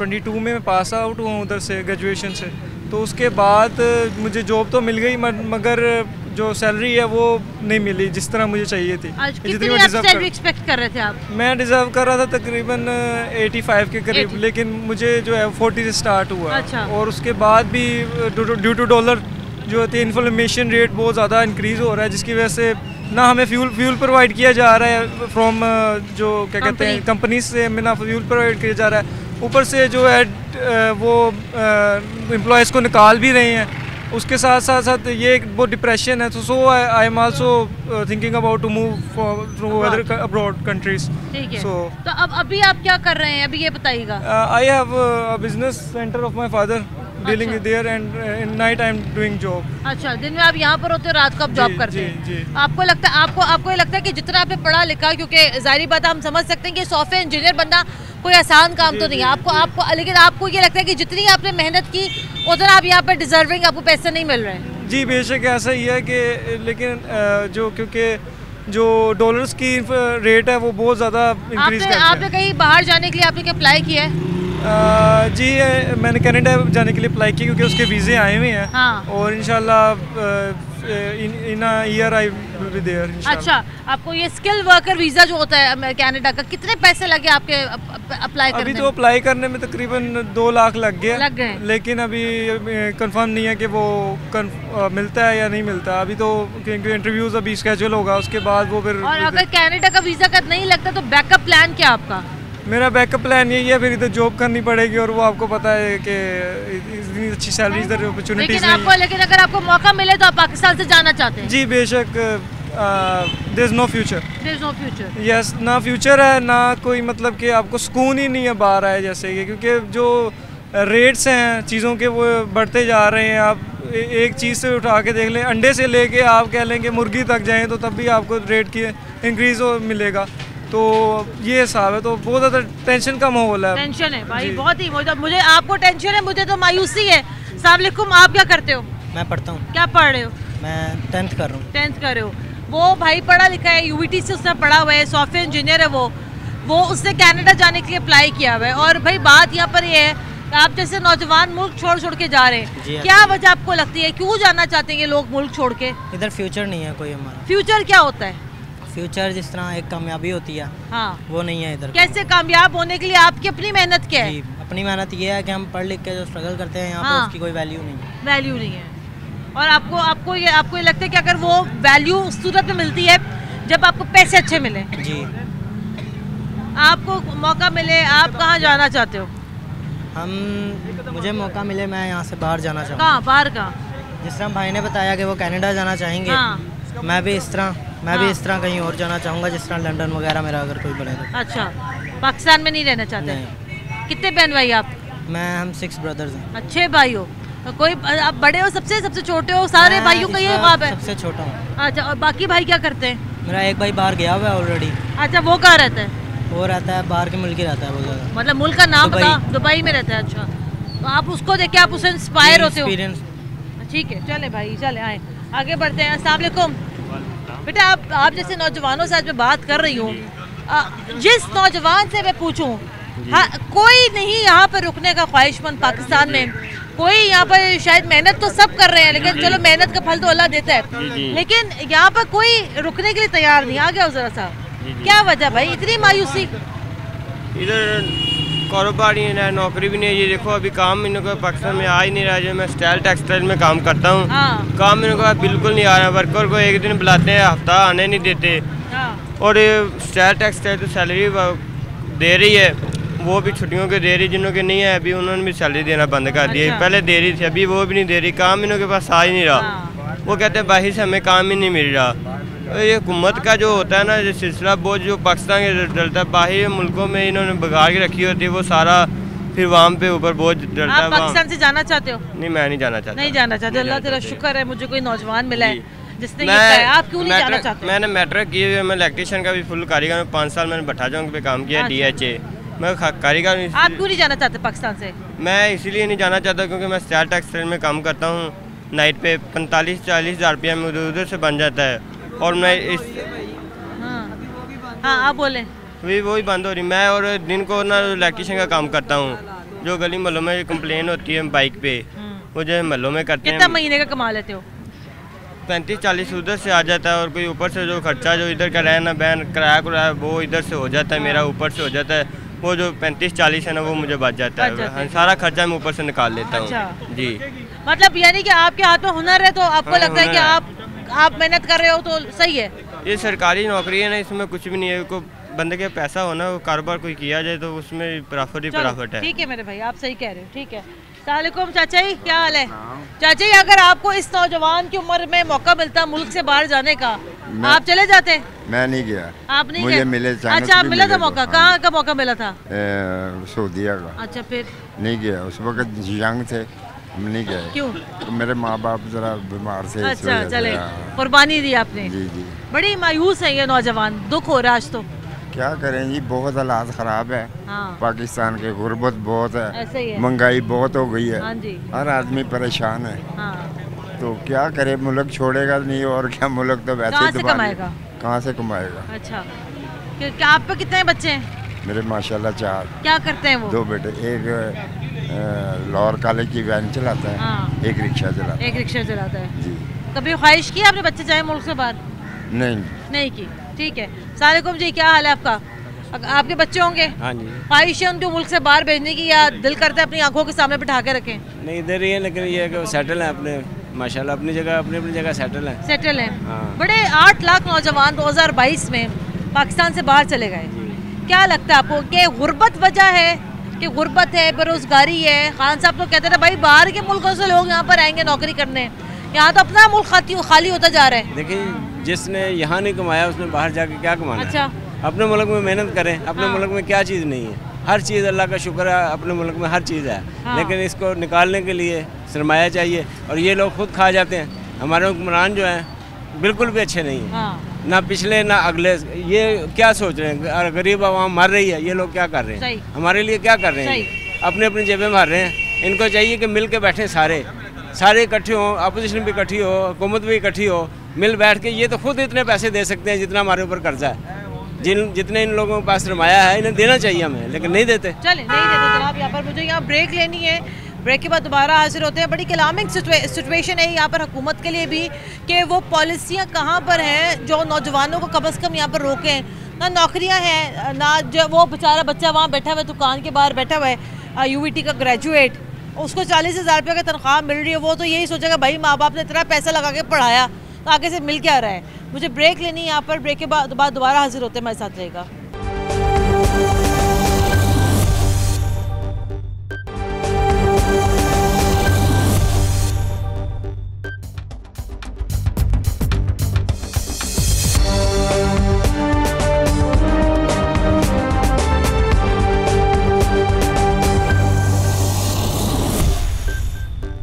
22 में पास आउट हुआ उधर से ग्रेजुएशन से। तो उसके बाद मुझे जॉब तो मिल गई मगर जो सैलरी है वो नहीं मिली जिस तरह मुझे चाहिए थी। कितनी आप सैलरी एक्सपेक्ट कर रहे थे आप? मैं डिजर्व कर रहा था तकरीबन 85 के करीब, लेकिन मुझे जो है 40 से स्टार्ट हुआ। अच्छा। और उसके बाद भी ड्यू टू डॉलर जो होती है इन्फ्लेमेशन रेट बहुत ज़्यादा इंक्रीज़ हो रहा है, जिसकी वजह से ना हमें फ्यूल प्रोवाइड किया जा रहा है फ्रॉम जो क्या कहते हैं कंपनीज से, हमें ना फ्यूल प्रोवाइड किया जा रहा है, ऊपर से जो है वो एम्प्लॉयज़ को निकाल भी रहे हैं। उसके साथ साथ ये एक बहुत डिप्रेशन है। तो so I am also thinking about to move to other abroad countries. ठीक है। तो अब अभी आप क्या कर रहे हैं, अभी ये बताइएगा। I have a business centre of my father dealing with their and in night I am doing job. अच्छा, दिन में आप यहाँ पर होते हो, रात को आप जॉब करते हैं। जी। आपको लगता है आपको ये लगता है कि जितना आपने पढ़ा लिखा, क्योंकि जाहिर बात हम समझ सकते हैं कि सॉफ्टवेयर इंजीनियर बनना कोई आसान काम तो नहीं है आपको लेकिन आपको ये लगता है कि जितनी आपने मेहनत की उतना आप यहाँ पर डिजर्विंग आपको पैसे नहीं मिल रहे हैं? जी बेशक ऐसा ही है कि लेकिन जो क्योंकि जो डॉलर्स की रेट है वो बहुत ज़्यादा इंक्रीज करता है। आपने कहीं बाहर जाने के लिए आपने क्या अप्लाई किया है? जी मैंने कनाडा जाने के लिए अप्लाई किया क्योंकि उसके वीज़े आए हुए हैं। हाँ। और इंशाल्लाह in a year I will be there. अच्छा, आपको ये स्किल वर्कर वीज़ा जो होता है कनाडा का, कितने पैसे लगे आपके अप्लाई करने में? अभी तो अप्लाई करने में तकरीबन 2 लाख लग गए, लेकिन अभी कंफर्म नहीं है कि वो मिलता है या नहीं मिलता। अभी तो क्योंकि इंटरव्यूज़ अभी स्केड्यूल होगा, उसके बाद वो फिर। और अगर कनाडा का वीज़ा का नहीं लगता तो बैकअप प्लान क्या आपका? मेरा बैकअप प्लान यही है, फिर इधर जॉब करनी पड़ेगी और वो आपको पता है कि इतनी अच्छी सैलरी इधर अपॉर्चुनिटीज नहीं है। लेकिन अगर आपको मौका मिले तो आप पाकिस्तान से जाना चाहते हैं? जी बेशक। There is no future. There is no future. Yes, ना फ्यूचर है ना कोई, मतलब कि आपको सुकून ही नहीं है बाहर आए जैसे कि, क्योंकि जो रेट्स हैं चीज़ों के वो बढ़ते जा रहे हैं। आप एक चीज़ से उठा के देख लें, अंडे से लेके आप कह लें कि मुर्गी तक जाएँ तो तब भी आपको रेट की इंक्रीज़ मिलेगा। तो ये हिसाब है, तो बहुत ज़्यादा टेंशन का माहौल है। टेंशन है भाई, बहुत ही। मुझे आपको टेंशन है, मुझे तो मायूसी है। अस्सलाम वालेकुम, आप क्या करते हो? मैं पढ़ता हूँ। क्या पढ़ रहे हो? मैं 10th कर रहा हूँ। 10th कर रहे हो। वो भाई पढ़ा लिखा है, UET से उसने पढ़ा हुआ है, सॉफ्टवेयर इंजीनियर है वो उसने कनाडा जाने के लिए अप्लाई किया हुआ है। और भाई बात यहाँ पर ये है, आप जैसे नौजवान मुल्क छोड़ के जा रहे हैं, क्या वजह आपको लगती है, क्यों जाना चाहते हैं ये लोग मुल्क छोड़ के? इधर फ्यूचर नहीं है कोई हमारा। फ्यूचर क्या होता है? फ्यूचर जिस तरह एक कामयाबी होती है, हाँ, वो नहीं है इधर। कैसे कामयाब होने के लिए आपकी अपनी मेहनत क्या है? अपनी मेहनत ये है कि हम पढ़ लिख के जो स्ट्रगल करते हैं यहाँ पे, उसकी कोई वैल्यू नहीं है। वैल्यू नहीं है। और आपको ये लगता है कि अगर वो वैल्यू उस सूरत में मिलती है जब आपको पैसे अच्छे मिले? जी। आपको मौका मिले, आप कहाँ जाना चाहते हो? मुझे मौका मिले, मैं यहाँ से बाहर जाना चाहूँगा। कहाँ? बाहर कहाँ? जिस तरह भाई ने बताया कि वो कनाडा जाना चाहेंगे, हाँ। मैं भी इस तरह कहीं और जाना चाहूँगा, जिस तरह लंदन वगैरह मेरा अगर कोई बने तो। अच्छा, पाकिस्तान में नहीं रहना चाहते? नहीं। कितने बहन भाई आप? हम 6 ब्रदर्स हैं। अच्छे भाई हो। तो कोई आप बड़े हो, सबसे छोटे हो? सारे भाइयों का ये ख्वाब है? सबसे छोटा हूँ। अच्छा, और बाकी भाई क्या करते हैं? मेरा एक भाई बाहर गया हुआ है ऑलरेडी। अच्छा, वो कहाँ रहता है? वो रहता है बाहर के मुल्क ही रहता है वो ज़्यादा। मतलब मुल्क का नाम बता? दुबई में रहता है। अच्छा, तो आप उसको देख के आप उससे इंस्पायर होते हो? ठीक है, चले भाई, चले आए, आगे बढ़ते हैं। अस्सलाम वालेकुम बेटा, आप जैसे नौजवानों से आज मैं बात कर रही हूँ, जिस नौजवान से मैं पूछूं, कोई नहीं यहाँ पर रुकने का ख्वाहिशमंद पाकिस्तान में, कोई यहाँ पर शायद मेहनत तो सब कर रहे हैं, लेकिन चलो मेहनत का फल तो अल्लाह देता है, लेकिन यहाँ पर कोई रुकने के लिए तैयार नहीं। आ गया जरा सा, क्या वजह भाई इतनी मायूसी? इधर कारोबार ही नहीं है, नौकरी भी नहीं है। ये देखो अभी काम इन को पाकिस्तान में आ ही नहीं रहा है। जो मैं स्टाइल टेक्सटाइल में काम करता हूँ, काम इन को बिल्कुल नहीं आ रहा है। वर्कर को एक दिन बुलाते हैं, हफ्ता आने नहीं देते। और स्टाइल टेक्सटाइल तो सैलरी दे रही है, वो भी छुट्टियों के दे रही, जिन्हों के नहीं है अभी उन्होंने भी सैलरी देना बंद कर दी है। पहले दे रही थी, अभी वो भी नहीं दे रही। काम इनों के पास आ ही नहीं रहा। वो कहते हैं बाहर से हमें काम ही नहीं मिल रहा। ये हुकूमत का जो होता है ना, जो सिलसिला बोझ जो पाकिस्तान के डलता है, बाहरी मुल्कों में इन्होंने बिगाड़ के रखी होती है, वो सारा फिर वहाँ पे ऊपर बोझ डलता है। आप पाकिस्तान से जाना चाहते हो? नहीं, मैं नहीं जाना चाहता। नहीं जाना चाहते? अल्लाह तेरा शुक्र है मुझे कोई नौजवान मिला है जिसने ये कहा है। आप क्यों नहीं जाना चाहते? मैंने मैट्रिक की हुई है, मैं इलेक्ट्रीशियन का भी फुल कारीगर, 5 साल मैंने भट्टा चौक पे काम किया, DHA मैं कारीगर। आप क्यों नहीं जाना चाहते पाकिस्तान से? मैं इसीलिए नहीं जाना चाहता क्योंकि मैं स्टाइल टेक्सटाइल में काम करता हूँ। नाइट पे 45-40 हज़ार रुपया मुझे उधर से बन जाता है, और मैं इस हाँ आप बोलें। वही बंद हो रही। मैं और दिन को ना इलेक्ट्रीशियन का काम करता हूँ, जो गली मोहल्लों में कंप्लेन होती है बाइक पे, वो जो मोहल्लों में करते हैं। कितना महीने का कमा लेते हो? 35-40 उधर से आ जाता है, और कोई ऊपर से जो खर्चा जो इधर का रहना बहन किराया वो इधर से हो जाता है, मेरा ऊपर से हो जाता है। वो जो 35-40 है ना, वो मुझे बच जाता है। सारा खर्चा मैं ऊपर से निकाल लेता हूँ। जी, मतलब यानी कि आपके हाथ में हुनर है तो आपको लगता है कि आप मेहनत कर रहे हो तो सही है। ये सरकारी नौकरी है ना, इसमें कुछ भी नहीं है। को बंदे के पैसा होना, कारोबार कोई किया जाए तो उसमें प्रॉफिट ही प्रॉफिट है। ठीक है मेरे भाई, आप सही कह रहे हो। ठीक है, सलामुअलैकुम चाचा जी, क्या हाल है? चाचा जी, अगर आपको इस नौजवान की उम्र में मौका मिलता मुल्क से बाहर जाने का, आप चले जाते? मैं नहीं गया। आप नहीं मुझे गए? मिले। अच्छा, आप मिला था मौका? कहाँ का मौका मिला था? सऊदीया का। अच्छा, फिर नहीं गया, उस वक्त यंग थे, हम नहीं गए। क्यों? तो मेरे माँ बाप जरा बीमार थे। अच्छा, चले, कुर्बानी दी आपने। जी जी। बड़ी मायूस है ये नौजवान, दुख हो रहा है आज तो। क्या करें जी, बहुत हालात ख़राब है। हाँ। पाकिस्तान के गुर्बत बहुत है, ऐसे ही है। महंगाई बहुत हो गई है। हाँ जी। हर आदमी परेशान है। हाँ। तो क्या करे, मुल्क छोड़ेगा नहीं, और क्या, मुल्क तो वैसे ही कमाएगा। कहाँ से कमाएगा? अच्छा, क्या आप पे कितने बच्चे हैं? मेरे माशाल्लाह 4। क्या करते हैं वो? 2 बेटे, एक लाहौर कॉलेज की वैन चलाता है। हाँ। एक रिक्शा चलाता है। जी। कभी ख्वाहिश की आपने बच्चे जाए मुल्क से बाहर? नहीं की। ठीक है, सलामुअलैकुम जी, क्या हाल है आपका? आपके बच्चे होंगे? हाँ जी। ख्वाहिश है उनको मुल्क से बाहर भेजने की, या दिल करता है अपनी आंखों के सामने बिठा के रखें? नहीं, इधर ही है, लेकिन ये कि सेटल है अपने, माशाल्लाह अपनी जगह सेटल है। हाँ। बड़े 8 लाख नौजवान 2022 में पाकिस्तान से बाहर चले गए। क्या लगता है आपको कि गुर्बत वजह है, कि गुर्बत है, बेरोजगारी है? खान साहब तो कहते थे भाई बाहर के मुल्कों से लोग यहाँ पर आएंगे नौकरी करने, यहाँ तो अपना मुल्क खाली होता जा रहा है। देखिए, जिसने यहाँ नहीं कमाया उसने बाहर जाके क्या कमाना? अच्छा। अपने मुल्क में मेहनत करें। अपने मुल्क में क्या चीज़ नहीं है? हर चीज़ अल्लाह का शुक्र है, अपने मुल्क में हर चीज़ है। लेकिन इसको निकालने के लिए सरमाया चाहिए, और ये लोग खुद खा जाते हैं। हमारे हुक्मरान जो हैं बिल्कुल भी अच्छे नहीं हैं, ना पिछले ना अगले। ये क्या सोच रहे हैं? गरीब आवाम मर रही है, ये लोग क्या कर रहे हैं? हमारे लिए क्या कर रहे हैं? अपने अपनी जेबें मार रहे हैं। इनको चाहिए कि मिल के बैठे, सारे इकट्ठे हों, अपोजिशन भी इकट्ठी हो, हुकूमत भी इकट्ठी हो, मिल बैठ के। ये तो खुद इतने पैसे दे सकते हैं जितना हमारे ऊपर कर्जा है। जितने इन लोगों के पास सरमाया है, इन्हें देना चाहिए हमें, लेकिन नहीं देते। चले, नहीं देते जनाब। यहाँ पर मुझे यहाँ ब्रेक लेनी है, ब्रेक के बाद दोबारा हाजिर होते हैं। बड़ी कलामिक सिचुएशन है यहाँ पर हुकूमत के लिए भी, कि वो पॉलिसियाँ कहाँ पर हैं जो नौजवानों को कम अज़ कम यहाँ पर रोकें। ना नौकरियाँ हैं, ना जो वो बेचारा बच्चा वहाँ बैठा हुआ है, दुकान के बाहर बैठा हुआ है, UVT का ग्रेजुएट, उसको 40,000 रुपये की तनख्वाह मिल रही है, वो तो यही सोचेगा भाई माँ बाप ने इतना पैसा लगा के पढ़ाया तो आगे से मिल क्या रहा है। मुझे ब्रेक लेनी है, यहाँ पर ब्रेक के बाद दोबारा हाजिर होते हैं, मेरे साथ रहेगा।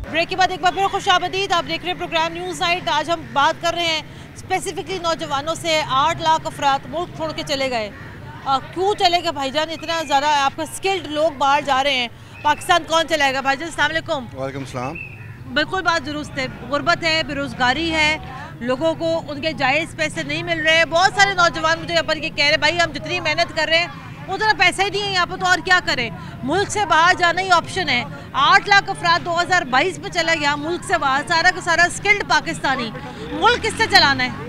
ब्रेक के बाद एक बार फिर खुशामदीद, आप देख रहे हैं प्रोग्राम न्यूज़ नाइट। आज हम बात कर रहे हैं स्पेसिफिकली नौजवानों से। 8 लाख अफराद मुल्क छोड़ के चले गए। क्यों चले गए भाईजान? इतना ज़्यादा आपका स्किल्ड लोग बाहर जा रहे हैं, पाकिस्तान कौन चलाएगा? भाईजान अस्सलाम वालेकुम। वालेकुम सलाम। बिल्कुल बात दुरुस्त है, गुर्बत है, बेरोज़गारी है, लोगों को उनके जायज़ पैसे नहीं मिल रहे। बहुत सारे नौजवान मुझे अपन के कह रहे भाई हम जितनी मेहनत कर रहे हैं उतना पैसा ही नहीं है यहाँ पर, तो और क्या करें? मुल्क से बाहर जाना ही ऑप्शन है। 8 लाख अफराद 2022 में चला गया मुल्क से बाहर, सारा का सारा स्किल्ड पाकिस्तानी। मुल्क किससे चलाना है?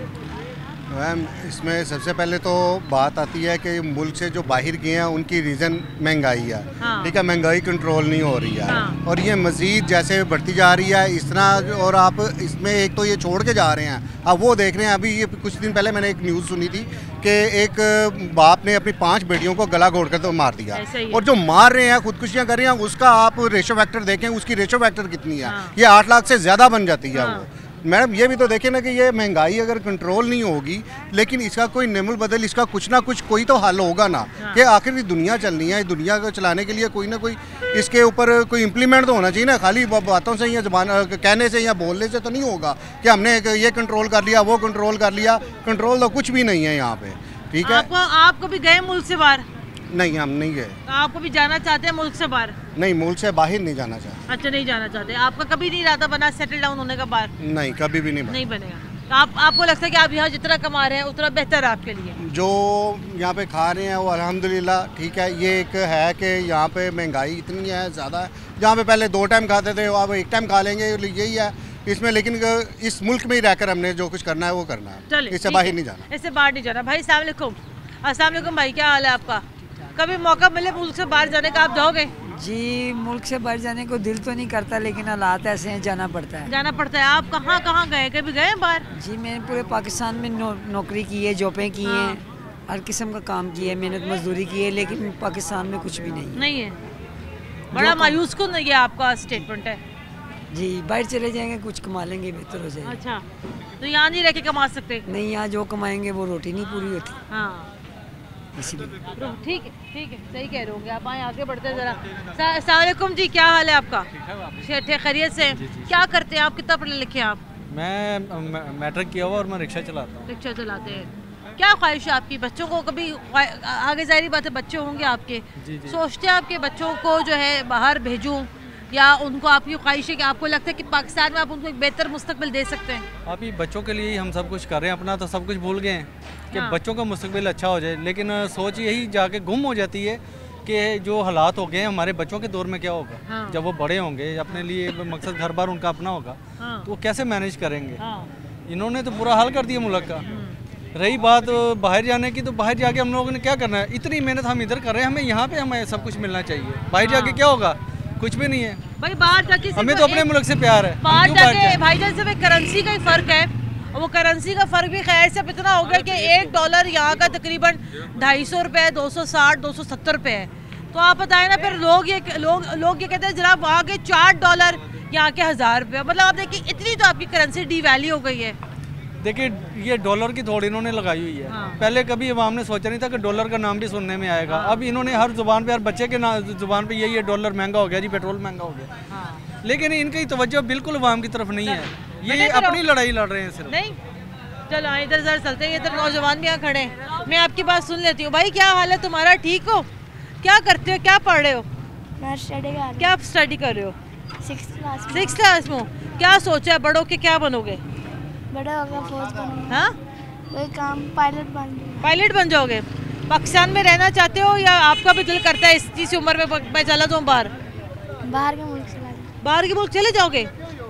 मैम इसमें सबसे पहले तो बात आती है कि मुल्क से जो बाहर गए हैं उनकी रीज़न महंगाई है। हाँ। ठीक है, महंगाई कंट्रोल नहीं हो रही है। हाँ। और ये मज़ीद जैसे बढ़ती जा रही है इस तरह, और आप इसमें एक तो ये छोड़ के जा रहे हैं, आप वो देख रहे हैं। अभी ये कुछ दिन पहले मैंने एक न्यूज़ सुनी थी कि एक बाप ने अपनी 5 बेटियों को गला घोट कर तो मार दिया, और जो मार रहे हैं खुदकुशियाँ कर रहे हैं उसका आप रेशो फैक्टर देखें, उसकी रेशो फैक्टर कितनी है। ये 8 लाख से ज़्यादा बन जाती है वो। मैडम ये भी तो देखें ना कि ये महंगाई अगर कंट्रोल नहीं होगी, लेकिन इसका कोई निमुल बदल, इसका कुछ ना कुछ कोई तो हल होगा ना। कि आखिर ये दुनिया चलनी है, दुनिया को चलाने के लिए कोई ना कोई इसके ऊपर कोई इम्प्लीमेंट तो होना चाहिए ना। खाली बातों से या जबान कहने से या बोलने से तो नहीं होगा कि हमने ये कंट्रोल कर लिया, वो कंट्रोल कर लिया। कंट्रोल तो कुछ भी नहीं है यहाँ पे। ठीक है, आप कभी गए मुल्क से बाहर? नहीं, हम नहीं गए। आपको भी जाना चाहते हैं मुल्क से बाहर? नहीं, मुल्क से बाहर नहीं जाना चाहते। अच्छा, नहीं जाना चाहते। आपका कभी नहीं इरादा बना सेटल डाउन होने का बाहर? नहीं, कभी भी नहीं बनेगा। तो आपको लगता है कि आप यहाँ जितना कमा रहे हैं उतना बेहतर है आपके लिए? जो यहाँ पे खा रहे हैं वो अल्हम्दुलिल्लाह ठीक है। ये एक है कि यहाँ पे महंगाई इतनी है ज़्यादा है, जहाँ पे पहले 2 टाइम खाते थे अब 1 टाइम खा लेंगे, यही है इसमें। लेकिन इस मुल्क में ही रहकर हमने जो कुछ करना है वो करना है, इससे बाहर नहीं जाना। इससे बाहर नहीं जाना। भाई अस्सलाम वालेकुम। अस्सलाम वालेकुम भाई, क्या हाल है आपका? कभी मौका मिले मुल्क से बाहर जाने का, आप जाओगे? जी, मुल्क से बाहर जाने को दिल तो नहीं करता, लेकिन हालात ऐसे हैं, जाना पड़ता है। जाना पड़ता है। आप कहाँ गए? कभी गए बाहर? जी, मैंने पूरे पाकिस्तान में नौकरी की है, जॉबें की हैं, हर किस्म का काम किया है, मेहनत मजदूरी की है, लेकिन पाकिस्तान में कुछ भी नहीं है। बड़ा मायूस कुन ये आपका स्टेटमेंट है। जी, बाहर चले जाएंगे, कुछ कमा लेंगे, बेहतर हो जाएगा। अच्छा, तो यहाँ नहीं रह के कमा सकते? नहीं, यहाँ जो कमाएंगे वो रोटी नहीं पूरी होती। हाँ, ठीक है, सही कह रहे होंगे आप। आए आगे बढ़ते हैं ज़रा। अस्सलाम वालेकुम जी, क्या हाल है आपका? खैरियत से? क्या करते हैं आप? कितना पढ़े लिखे हैं आप? मैं मैट्रिक किया हुआ और मैं रिक्शा चलाता हूँ। रिक्शा चलाते हैं। क्या ख्वाहिश है आपकी? बच्चों को कभी आगे ज़ाहिर बात है बच्चे होंगे आपके, सोचते हैं आपके बच्चों को जो है बाहर भेजूँ, या उनको आपकी ख्वाहिश है कि आपको लगता है कि पाकिस्तान में आप उनको एक बेहतर मुस्तकबिल दे सकते हैं? अभी बच्चों के लिए ही हम सब कुछ कर रहे हैं, अपना तो सब कुछ भूल गए हैं कि बच्चों का मुस्तकबिल अच्छा हो जाए। लेकिन सोच यही जाके गुम हो जाती है कि जो हालात हो गए हमारे बच्चों के दौर में क्या होगा। जब वो बड़े होंगे, अपने लिए मकसद घर बार उनका अपना होगा, तो वो कैसे मैनेज करेंगे। इन्होंने तो बुरा हाल कर दिया मुल्क का। रही बात बाहर जाने की, तो बाहर जाके हम लोगों ने क्या करना है? इतनी मेहनत हम इधर कर रहे हैं, हमें यहाँ पे हमें सब कुछ मिलना चाहिए। बाहर जाके क्या होगा? कुछ भी नहीं है भाई। बाहर जाके हमें तो अपने मुल्क से प्यार है। बाहर जाके भाईजान सिर्फ करेंसी का ही फर्क है, वो करेंसी का फ़र्क भी खैर से इतना हो गया कि $1 यहाँ का तकरीबन 250 रुपये, 260, 270 रुपये है। तो आप बताएं ना, फिर लोग ये कहते हैं जनाब वहाँ के $4, यहाँ के 1000 रुपये। मतलब आप देखिए इतनी तो आपकी करेंसी डिवैल्यू हो गई है। देखिए ये डॉलर की थोड़ी इन्होंने लगाई हुई है। पहले कभी अवाम ने सोचा नहीं था कि डॉलर का नाम भी सुनने में आएगा। अब इन्होंने हर जुबान पे, हर बच्चे के जुबान पे यही है, डॉलर महंगा हो गया जी, पेट्रोल महंगा हो गया। लेकिन इनकी तवज्जो बिल्कुल अवाम की तरफ नहीं है, ये अपनी लड़ाई लड़ रहे हैं सिर्फ। नहीं, चलो इधर जरा चलते हैं, इधर नौजवान भी यहाँ खड़े हैं, मैं आपकी बात सुन लेती हूँ। भाई क्या हाल है तुम्हारा? ठीक हो? क्या करते हो? क्या पढ़ रहे हो? मैं स्टडी कर रही हूँ। क्या स्टडी कर रहे हो? 6th क्लास में। क्या सोचा है बड़ों के क्या बनोगे? बड़ा होगा फौज बनूंगा। हाँ, वही काम पायलट बन जाओगे। पाकिस्तान में रहना चाहते हो या आपका भी दिल करता है इस उम्र में मैं चला जाऊँ बाहर के मुल्क चला जाऊँ? बाहर के मुल्क चले जाओगे?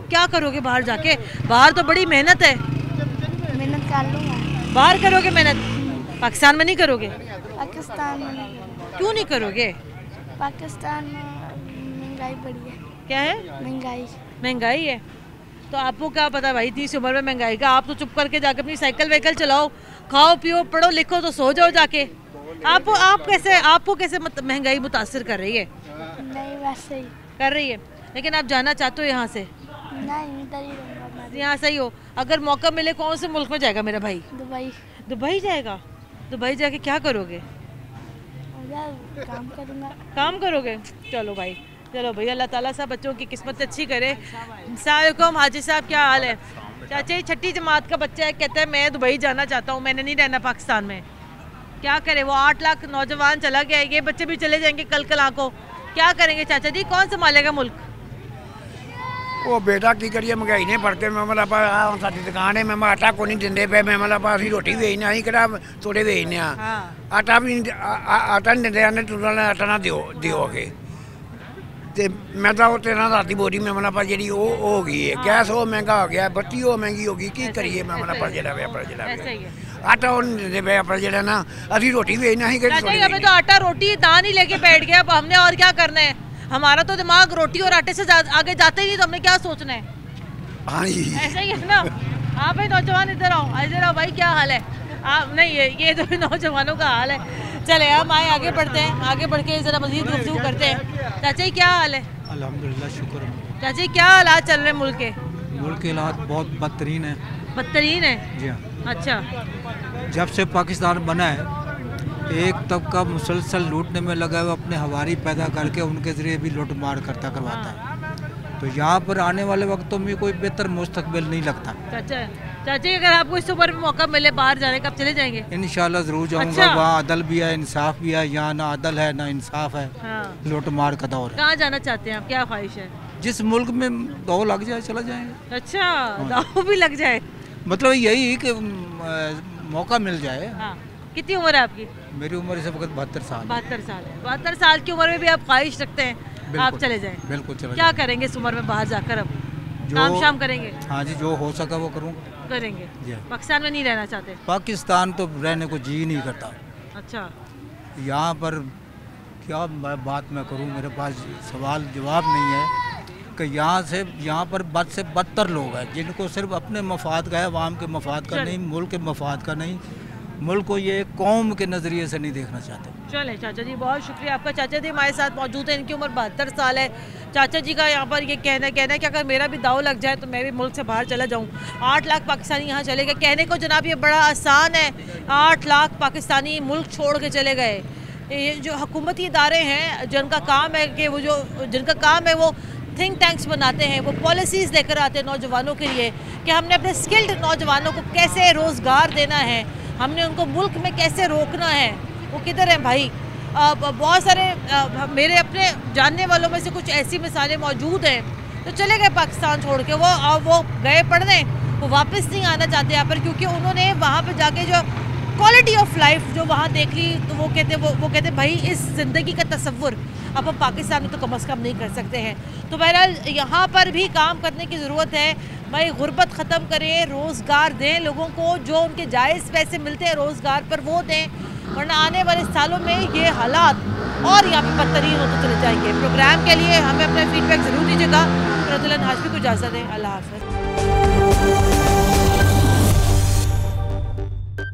क्या करोगे बाहर जाके? बाहर तो बड़ी मेहनत है। मेहनत कर लूँगा। बाहर करोगे मेहनत, पाकिस्तान में नहीं करोगे? पाकिस्तान में नहीं। क्यों नहीं करोगे? पाकिस्तान में महंगाई बढ़ी है। क्या है? महंगाई। महंगाई है। तो आपको क्या पता भाई 30 उम्र में महंगाई का? आप तो चुप करके जाके अपनी साइकिल वाइकल चलाओ, खाओ पियो, पढ़ो लिखो तो सो जाओ जाके। आपको कैसे महंगाई मुतासिर कर रही है? नहीं वैसे ही कर रही है, लेकिन आप जाना चाहते हो यहाँ से? नहीं, इधर ही रहूंगा मैं। यहाँ सही हो। अगर मौका मिले कौन से मुल्क में जाएगा मेरा भाई? दुबई। दुबई जाएगा? दुबई जाके क्या करोगे? काम करूँगा। काम करोगे? चलो भाई, चलो भाई, अल्लाह ताला सब बच्चों की किस्मत अच्छी करे। अस्सलाम वालेकुम हाजी साहब, क्या हाल है? चाचा ये 6ठी जमात का बच्चा है, कहता है मैं दुबई जाना चाहता हूँ, मैंने नहीं रहना पाकिस्तान में। क्या करे? वो 8 लाख नौजवान चला गया, ये बच्चे भी चले जाएंगे कल को, क्या करेंगे चाचा जी? कौन संभालेगा मुल्क? वो बेटा की करिए, महंगाई ने पड़ते मैं मतलब साडी दुकान है, मैं आटा को नहीं दिंदे पे, मैं मतलब असी रोटी बेचने आई किहड़ा थोड़े बेचने आटा भी आटा नहीं दिंदे, आने तुरंत आटा ना दिओ अगे ते मैं तो 13,000 की बोरी में मतलब जी हो गई है, गैस वो महंगा हो गया, बत्ती वो महंगी होगी, की करिए मैं मतलब आटा वो नहीं दिंदे पे अपना जरा ना, अभी रोटी बेचना ही तो आटा रोटी दान ही लेके बैठ गया, अब हमने और क्या करना है? हमारा तो दिमाग रोटी और आटे से आगे जाते ही नहीं, तो हमने क्या सोचना है? हाँ जी ऐसा ही है ना। हाँ भाई नौजवान इधर आओ भाई, क्या हाल है? आप नहीं, ये तो नौजवानों का हाल है। चले हम आए, आगे बढ़ते हैं, आगे बढ़ के जरा मजीद गुफ्तगू करते हैं। चाचा जी क्या हाल है? अल्हम्दुलिल्लाह, शुक्र। चाचा जी क्या हालात चल रहे हैं मुल्क के? मुल्क के हालात बहुत बदतरीन है। बदतरीन है? जी हाँ। अच्छा। जब से पाकिस्तान बना है, एक तबका मुसलसल लूटने में लगा हुआ, अपने हवारी पैदा करके उनके ज़रिए भी लूट मार करवाता है। तो यहाँ पर आने वाले वक्तों में कोई बेहतर मुस्तकबिल नहीं लगता। चाचा अगर आपको इस उम्र में मौका मिले बाहर जाने का, आप चले जाएंगे? इंशाल्लाह ज़रूर जाऊँगा। अच्छा। वहाँ अदल भी है, इंसाफ भी है, यहाँ ना अदल है ना इंसाफ है। हाँ। लूट मार का दौर है। कहाँ जाना चाहते हैं आप? क्या ख्वाहिश है? जिस मुल्क में दाव लग जाए चला जाएंगे। अच्छा, दाव भी लग जाए, मतलब यही कि मौका मिल जाए। हाँ। कितनी उम्र है आपकी? मेरी उम्र इस वक्त 72 साल। 72 साल है। 72 साल की उम्र में भी आप ख्वाहिश रखते हैं आप चले जाएं? बिल्कुल चले। क्या करेंगे इस उम्र में बाहर जाकर? अब काम शाम करेंगे? हाँ जी, जो हो सका वो करूँगा। करेंगे? पाकिस्तान में नहीं रहना चाहते? पाकिस्तान तो रहने को जी नहीं करता। अच्छा। यहाँ पर क्या बात मैं करूँ, मेरे पास सवाल जवाब नहीं है कि यहाँ पर बद से बदतर लोग हैं, जिनको सिर्फ अपने मफाद का है, अवाम के मफाद का नहीं, मुल्क के मफाद का नहीं, मुल्क को ये कौम के नज़रिए से नहीं देखना चाहते। चले चाचा जी, बहुत शुक्रिया आपका। चाचा जी हमारे साथ मौजूद है, इनकी उम्र 72 साल है। चाचा जी का यहाँ पर ये कहना है कि अगर मेरा भी दाव लग जाए तो मैं भी मुल्क से बाहर चला जाऊँ। 8 लाख पाकिस्तानी यहाँ चले गए। कहने को जनाब ये बड़ा आसान है, 8 लाख पाकिस्तानी मुल्क छोड़ के चले गए। ये जो हुकूमती इदारे हैं जिनका काम है कि वो थिंक टैंक्स बनाते हैं, वो पॉलिसीज़ लेकर आते हैं नौजवानों के लिए कि हमने अपने स्किल्ड नौजवानों को कैसे रोज़गार देना है, हमने उनको मुल्क में कैसे रोकना है। वो किधर हैं भाई? बहुत सारे मेरे अपने जानने वालों में से कुछ ऐसी मिसालें मौजूद हैं, तो चले गए पाकिस्तान छोड़ के। वो गए पढ़ने, वो वापस नहीं आना चाहते यहाँ पर, क्योंकि उन्होंने वहाँ पर जाके जो क्वालिटी ऑफ लाइफ जो वहाँ देख ली, तो वो कहते भाई इस ज़िंदगी का तसव्वुर अब हम पाकिस्तान में तो कम अज़ कम नहीं कर सकते हैं। तो बहरहाल यहाँ पर भी काम करने की ज़रूरत है भाई। गुर्बत ख़त्म करें, रोज़गार दें लोगों को, जो उनके जायज़ पैसे मिलते हैं रोज़गार पर वो दें, वरना आने वाले सालों में ये हालात और यहाँ पे बदतरीन होते चले जाएंगे। प्रोग्राम के लिए हमें अपना फीडबैक ज़रूर दीजिएगा। हाशमी को इजाज़त दें। अल्लाह हाफ़िज़।